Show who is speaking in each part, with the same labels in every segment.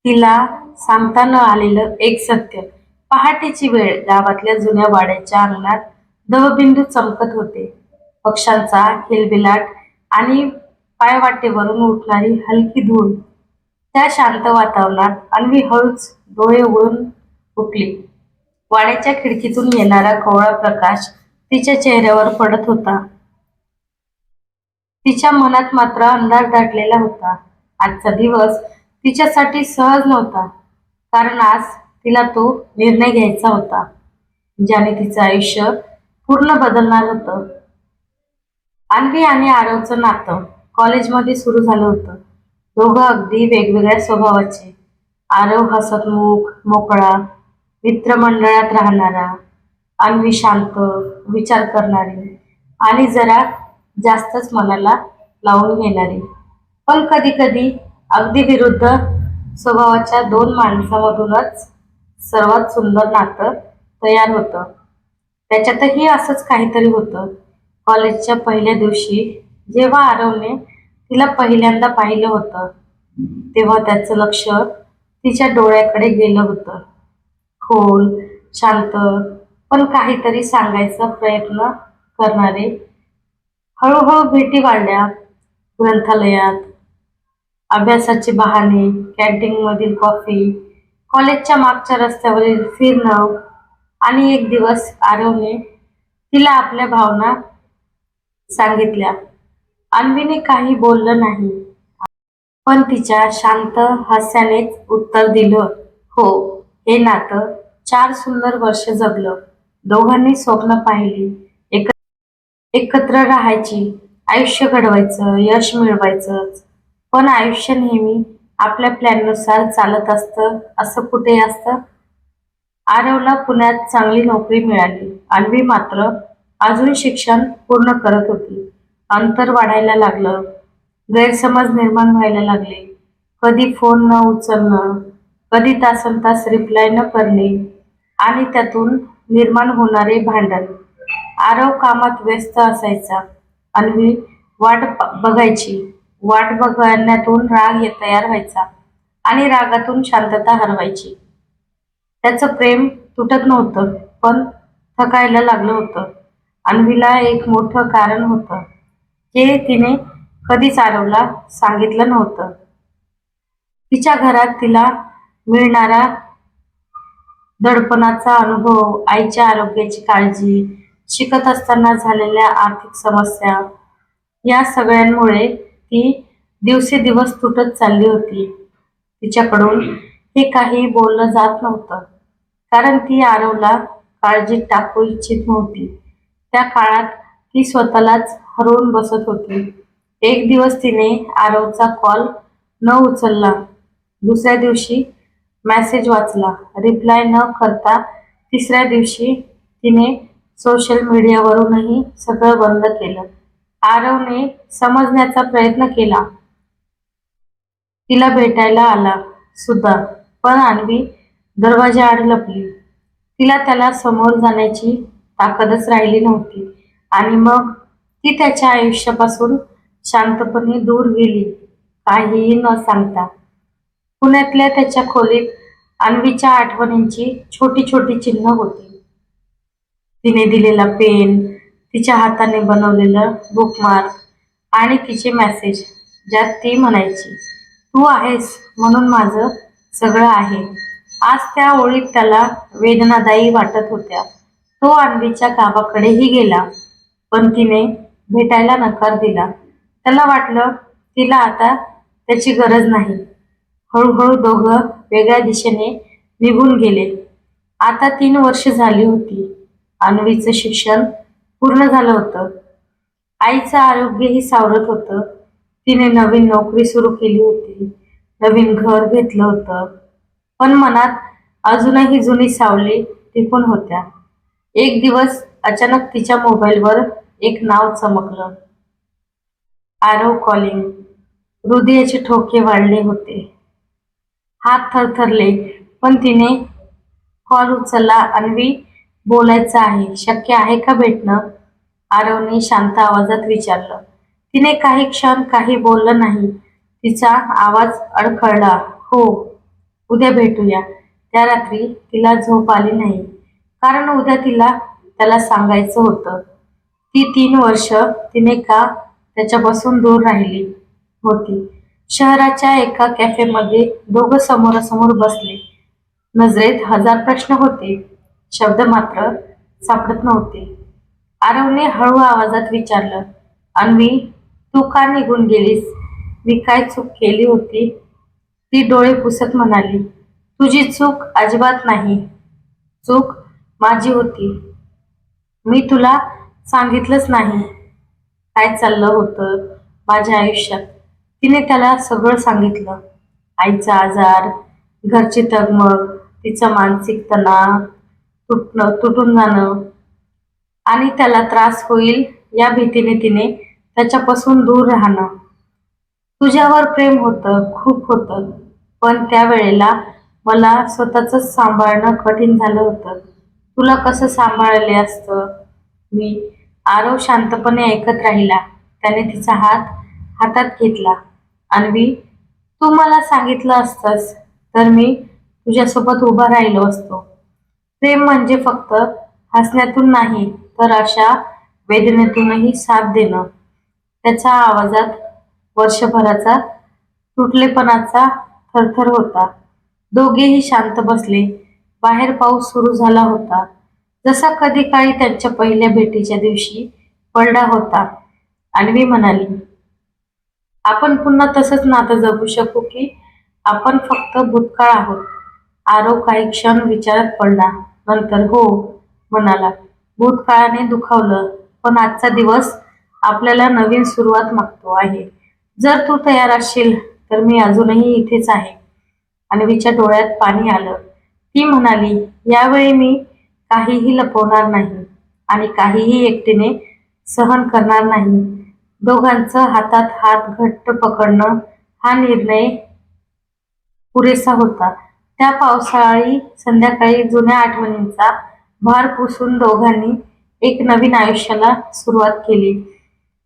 Speaker 1: तिला सांगता न आलेलं एक सत्य. पहाटेची वेळ गावातल्या जुन्या वाड्याच्या अंगणात दवबिंदू चमकत होते. पक्ष्यांचा किलबिलाट आणि पायवाटेवरून उठणारी हलकी धूळ. त्या शांत वातावरणात अन्वी हळूच डोळे उघडून उठली. वाड्याच्या खिडकीतून येणारा कोवळा प्रकाश तिच्या चेहऱ्यावर पडत होता. तिच्या मनात मात्र अंधार दाटलेला होता. आजचा दिवस तिच्यासाठी सहज नव्हता, कारण आज तिला तो निर्णय घ्यायचा होता, ज्याने तिचं आयुष्य पूर्ण बदलणार होतं. अन्वी आणि आरवचं नातं कॉलेजमध्ये सुरू झालं होतं. दोघं अगदी वेगवेगळ्या स्वभावाचे. आरव हसतमुख, मोकळा, मित्रमंडळात राहणारा. अन्वी शांत, विचार करणारी आणि जरा जास्तच मनाला लावून घेणारी. पण कधी कधी अगदी विरुद्ध स्वभावाच्या दोन माणसांमधूनच सर्वात सुंदर नातं तयार होतं. त्याच्यातही असंच काहीतरी होतं. कॉलेजच्या पहिल्या दिवशी जेव्हा आरवने तिला पहिल्यांदा पाहिलं होतं, तेव्हा त्याचं लक्ष तिच्या डोळ्याकडे गेलं होतं. खोल, शांत, पण काहीतरी सांगायचा प्रयत्न करणारे. हळूहळू भेटी वाढल्या. ग्रंथालयात, अभ्यासाचे बहाणे, कॅन्टीनमधील कॉफी, कॉलेजच्या मागच्या रस्त्यावरील फिरणं. आणि एक दिवस आरवने तिला आपल्या भावना सांगितल्या. अन्वीने काही बोललं नाही, पण तिच्या शांत हास्यानेच उत्तर दिलं, हो. हे नातं 4 सुंदर वर्ष जगलं. दोघांनी स्वप्न पाहिली, एकत्र राहायची, आयुष्य घडवायचं, यश मिळवायचं. पण आयुष्य नेहमी आपल्या प्लॅननुसार चालत असतं असं कुठे असतं? आरवला पुण्यात चांगली नोकरी मिळाली. अन्वी मात्र अजून शिक्षण पूर्ण करत होती. अंतर वाढायला लागलं. गैरसमज निर्माण व्हायला लागले. कधी फोन न उचलणं, कधी तासनतास रिप्लाय न करणे आणि त्यातून निर्माण होणारे भांडण. आरव कामात व्यस्त असायचा. अन्वी बघायची. वाट बघण्यातून तयार व्हायचा आणि रागातून शांतता हरवायची. त्याचं प्रेम तुटत नव्हतं, पण थकायला लागलं होतं. अन्वीला एक मोठं कारण होतं, जे तिने कधीच आरवला सांगितलं नव्हतं. तिच्या घरात तिला मिळणारा दडपणाचा अनुभव, आईच्या आरोग्याची काळजी, शिकत असताना झालेल्या आर्थिक समस्या, या सगळ्यांमुळे ती दिवसेदिवस तुटत चालली होती. तिच्याकडून हे काही बोललं जात नव्हतं, कारण ती आरवला काळजीत टाकू इच्छित नव्हती. त्या काळात ती स्वतःलाच हरवून बसत होती. एक दिवस तिने आरवचा कॉल न उचलला. दुसऱ्या दिवशी मेसेज वाचला, रिप्लाय न करता तिसऱ्या दिवशी तिने सोशल मीडियावरूनही सगळं बंद केलं. आरवने समजण्याचा प्रयत्न केला, तिला भेटायला आला सुद्धा, पण अन्वी दरवाजाआड लपली. तिला त्याला समोर जाण्याची ताकदच राहिली नव्हती. आणि मग ती त्याच्या आयुष्यापासून शांतपणे दूर गेली, काहीही न सांगता. पुण्यातल्या त्याच्या खोलीत अन्वीच्या आठवणींची छोटी छोटी चिन्ह होती. तिने दिलेला पेन, तिच्या हाताने बनवलेलं बुकमार्क आणि तिचे मेसेज, ज्यात ती म्हणायची, तू आहेस म्हणून माझं सगळं आहे. आज त्या ओळीत त्याला वेदनादायी वाटत होत्या. तो अन्वीच्या गावाकडेही गेला, पण तिने भेटायला नकार दिला. त्याला वाटलं तिला आता त्याची गरज नाही. हळूहळू दोघं वेगळ्या दिशेने निघून गेले. आता 3 वर्ष झाली होती. अन्वीचं शिक्षण पूर्ण झालं होतं. आईचं आरोग्यही सावरत होतं. तिने नवीन नोकरी सुरू केली होती. नवीन घर घेतलं होतं. पण मनात अजूनही जुनी सावली टिकून होत्या. एक दिवस अचानक तिच्या मोबाईलवर एक नाव चमकलं, आरव कॉलिंग. हृदयाचे ठोके वाढले होते. हात थरथरले, पण तिने कॉल उचलला. अन्वी, बोलायचं आहे, शक्य आहे का भेटणं? आरवने शांत आवाजात विचारलं. तिने काही क्षण काही बोललं नाही. तिचा आवाज अडखळला, हो. उद्या भेटूया. त्या रात्री तिला झोप आली नाही, कारण उद्या त्याला सांगायचं होतं. ती 3 वर्ष तिने का त्याच्यापासून दूर राहिली होती. शहराच्या एका कॅफेमध्ये दोघं समोरासमोर बसले. नजरेत हजार प्रश्न होते, शब्द मात्र सापडत नव्हते. आरवने हळू आवाजात विचारलं, अन्वी, तू का निघून गेलीस? मी काय चूक केली होती? ती डोळे पुसत म्हणाली, तुझी चूक अजिबात नाही. चूक माझी होती. मी तुला सांगितलंच नाही काय चाललं होतं माझ्या आयुष्यात. तिने त्याला सगळं सांगितलं. आईचा आजार, घरची तगमग, तिचा मानसिक तणाव, तुटून जाणं आणि त्याला त्रास होईल या भीतीने तिने त्याच्यापासून दूर राहणं. तुझ्यावर प्रेम होतं, खूप होतं, पण त्यावेळेला मला स्वतःच सांभाळणं कठीण झालं होतं. तुला कसं सांभाळले असतं मी? आरव शांतपणे ऐकत राहिला. त्याने तिचा हात हातात घेतला. अन्वी, तू मला सांगितलं असतंस तर मी तुझ्यासोबत उभा राहिलो असतो. प्रेम म्हणजे फक्त हसण्यातून नाही, तर अशा वेदनेतूनही साथ देणं. त्याच्या आवाजात वर्षभराचा तुटलेपणाचा थरथर होता. दोघेही शांत बसले. बाहेर पाऊस सुरू झाला होता, जसा कधी काळी त्यांच्या पहिल्या भेटीच्या दिवशी पडला होता. अन्वी म्हणाली, आपण पुन्हा तसंच नातं जगू शकू की आपण फक्त भूतकाळ आहोत? आरव काही क्षण विचारात पडला. नंतर हो म्हणाला, भूतकाळाने दुखावलं, पण आजचा दिवस आपल्याला नवीन सुरुवात मागतो आहे. जर तू तयार असशील तर मी अजूनही इथेच आहे. अन्वीच्या डोळ्यात पाणी आलं. ती म्हणाली, यावेळी मी काहीही लपवणार नाही आणि काहीही एकटीने सहन करणार नाही. दोघांचं हातात हात घट्ट पकडणं हा निर्णय पुरेसा होता. त्या पावसाळी संध्याकाळी जुन्या आठवणींचा भार पुसून दोघांनी एक नवीन आयुष्याला सुरुवात केली.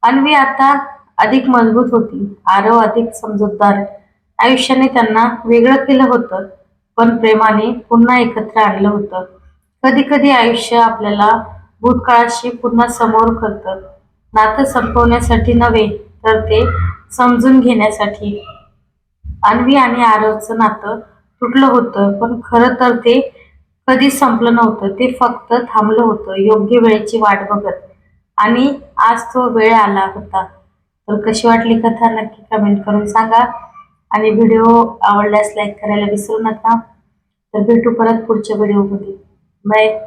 Speaker 1: अन्वी आता अधिक मजबूत होती, आरव अधिक समजूतदार. आयुष्याने त्यांना वेगळं केलं होतं, पण प्रेमाने पुन्हा एकत्र आणलं होतं. कधी कधी आयुष्य आपल्याला भूतकाळाशी पुन्हा समोर करतं, नातं संपवण्यासाठी नव्हे, तर ते समजून घेण्यासाठी. अन्वी आणि आरवचं नातं तुटलं होतं, पण खरं तर ते कधीच संपलं नव्हतं. ते फक्त थांबलं होतं, योग्य वेळेची वाट बघत. आणि आज तो वेळ आला होता. तर कशी वाटली कथा नक्की कमेंट करून सांगा. आणि व्हिडिओ आवडल्यास लाईक करायला विसरू नका. तर भेटू परत पुढच्या व्हिडिओमध्ये. बाय.